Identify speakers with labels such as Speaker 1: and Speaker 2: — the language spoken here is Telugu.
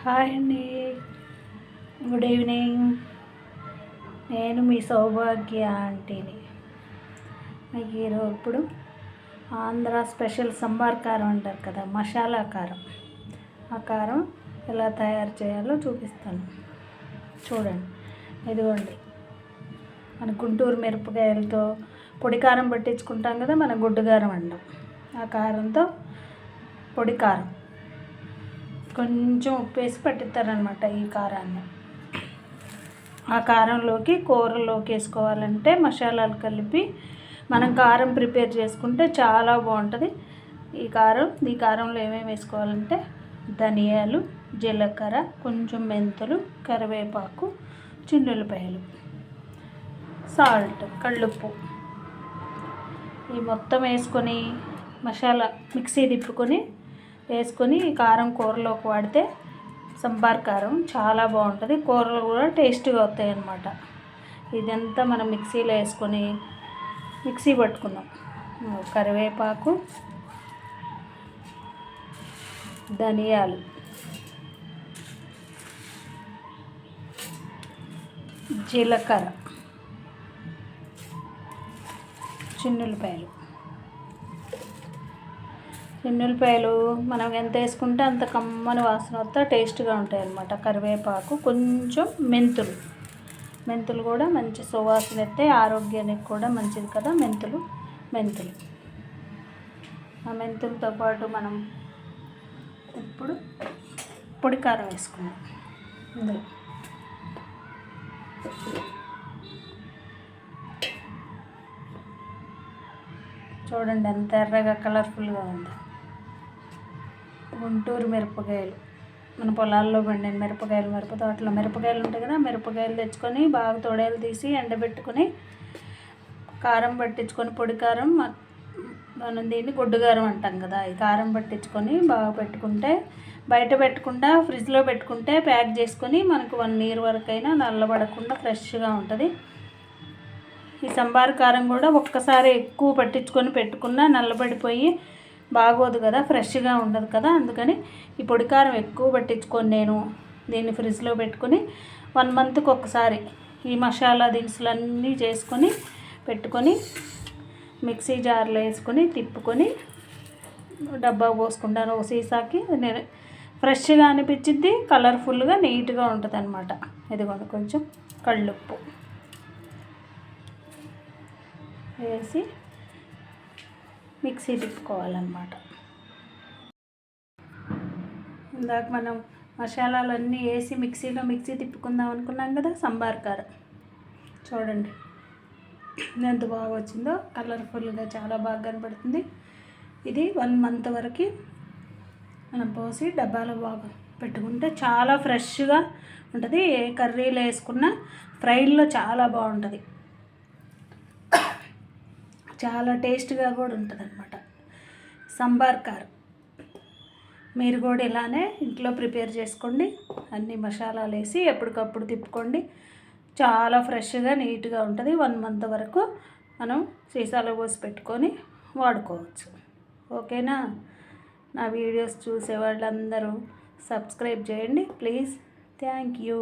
Speaker 1: హాయ్ అండి, గుడ్ ఈవినింగ్. నేను మీ సౌభాగ్య ఆంటీని. మీకు ఇప్పుడు ఆంధ్ర స్పెషల్ సంబార్ కారం అంటారు కదా, మసాలా కారం. ఆ కారం ఎలా తయారు చేయాలో చూపిస్తాను, చూడండి. ఇదిగోండి, మన గుంటూరు మిరపకాయలతో పొడి కారం పట్టించుకుంటాం కదా, మన గుడ్డు కారం అంటాం. ఆ కారంతో పొడి కారం కొంచెం ఉప్పు వేసి పట్టిస్తారనమాట ఈ కారాన్ని. ఆ కారంలోకి కూరలోకి వేసుకోవాలంటే మసాలాలు కలిపి మనం కారం ప్రిపేర్ చేసుకుంటే చాలా బాగుంటుంది. ఈ కారంలో ఏమేమి వేసుకోవాలంటే ధనియాలు, జీలకర్ర, కొంచెం మెంతులు, కరివేపాకు, చిన్నులపాయలు, సాల్ట్, కళ్ళుప్పు, ఈ మొత్తం వేసుకొని మసాలా మిక్సీ తిప్పుకొని వేసుకొని ఈ కారం కూరలోకి వాడితే సంబార్ కారం చాలా బాగుంటుంది. కూరలు కూడా టేస్ట్గా వస్తాయి అన్నమాట. ఇదంతా మనం మిక్సీలో వేసుకొని మిక్సీ పట్టుకుందాం. కరివేపాకు, ధనియాలు, జీలకర్ర, చిన్నులపాయలు మనం ఎంత వేసుకుంటే అంత కమ్మని వాసన వస్తే టేస్ట్గా ఉంటాయి అన్నమాట. కరివేపాకు, కొంచెం మెంతులు కూడా మంచి సువాసన ఎత్తే ఆరోగ్యానికి కూడా మంచిది కదా మెంతులు. ఆ మెంతులతో పాటు మనం ఇప్పుడు పొడి కారం వేసుకుందాం. ఇందులో చూడండి ఎంత ఎర్రగా కలర్ఫుల్గా ఉంది. గుంటూరు మిరపకాయలు, మన పొలాల్లో పండిన మిరపకాయలు, మిరప తోటలో మిరపకాయలు ఉంటాయి కదా, మిరపకాయలు తెచ్చుకొని బాగా తొడేలు తీసి ఎండబెట్టుకొని కారం పట్టించుకొని పొడి కారం, మనం దీన్ని గుడ్డు కారం అంటాం కదా, ఈ కారం పట్టించుకొని బాగా పెట్టుకుంటే, బయట పెట్టకుండా ఫ్రిడ్జ్లో పెట్టుకుంటే ప్యాక్ చేసుకొని మనకు 1 year వరకైనా నల్లబడకుండా ఫ్రెష్గా ఉంటుంది. ఈ సంబార్ కారం కూడా ఒక్కసారి ఎక్కువ పట్టించుకొని పెట్టుకున్నా నల్లబడిపోయి బాగోదు కదా, ఫ్రెష్గా ఉండదు కదా. అందుకని ఈ పొడి కారం ఎక్కువ పట్టించుకొని నేను దీన్ని ఫ్రిడ్జ్లో పెట్టుకొని 1 monthకి ఒకసారి ఈ మసాలా దినుసులన్నీ చేసుకొని పెట్టుకొని మిక్సీ జార్లో వేసుకొని తిప్పుకొని డబ్బా పోసుకుంటాను. ఒక సీసాకి ఫ్రెష్గా అనిపించింది, కలర్ఫుల్గా నీట్గా ఉంటుంది అనమాట. ఇదిగోండి, కొంచెం కళ్ళుప్పు వేసి మిక్సీ తిప్పుకోవాలన్నమాట. ఇందాక మనం మసాలాలన్నీ వేసి మిక్సీ తిప్పుకుందాం అనుకున్నాం కదా, సంబార్ కారం చూడండి ఎంత బాగా వచ్చిందో, కలర్ఫుల్గా చాలా బాగా కనపడుతుంది. ఇది 1 month వరకు మనం పోసి డబ్బాలో బాగా పెట్టుకుంటే చాలా ఫ్రెష్గా ఉంటుంది. ఏ కర్రీలో వేసుకున్నా ఫ్రైల్లో చాలా బాగుంటుంది, చాలా టేస్ట్గా కూడా ఉంటుంది అన్నమాట సంబార్ కారం. మీరు కూడా ఇలానే ఇంట్లో ప్రిపేర్ చేసుకోండి. అన్ని మసాలాలు వేసి ఎప్పటికప్పుడు తిప్పుకోండి, చాలా ఫ్రెష్గా నీట్గా ఉంటుంది. 1 month వరకు మనం సీసాలో పోసి పెట్టుకొని వాడుకోవచ్చు. ఓకేనా? నా వీడియోస్ చూసే వాళ్ళందరూ సబ్స్క్రైబ్ చేయండి ప్లీజ్. Thank you.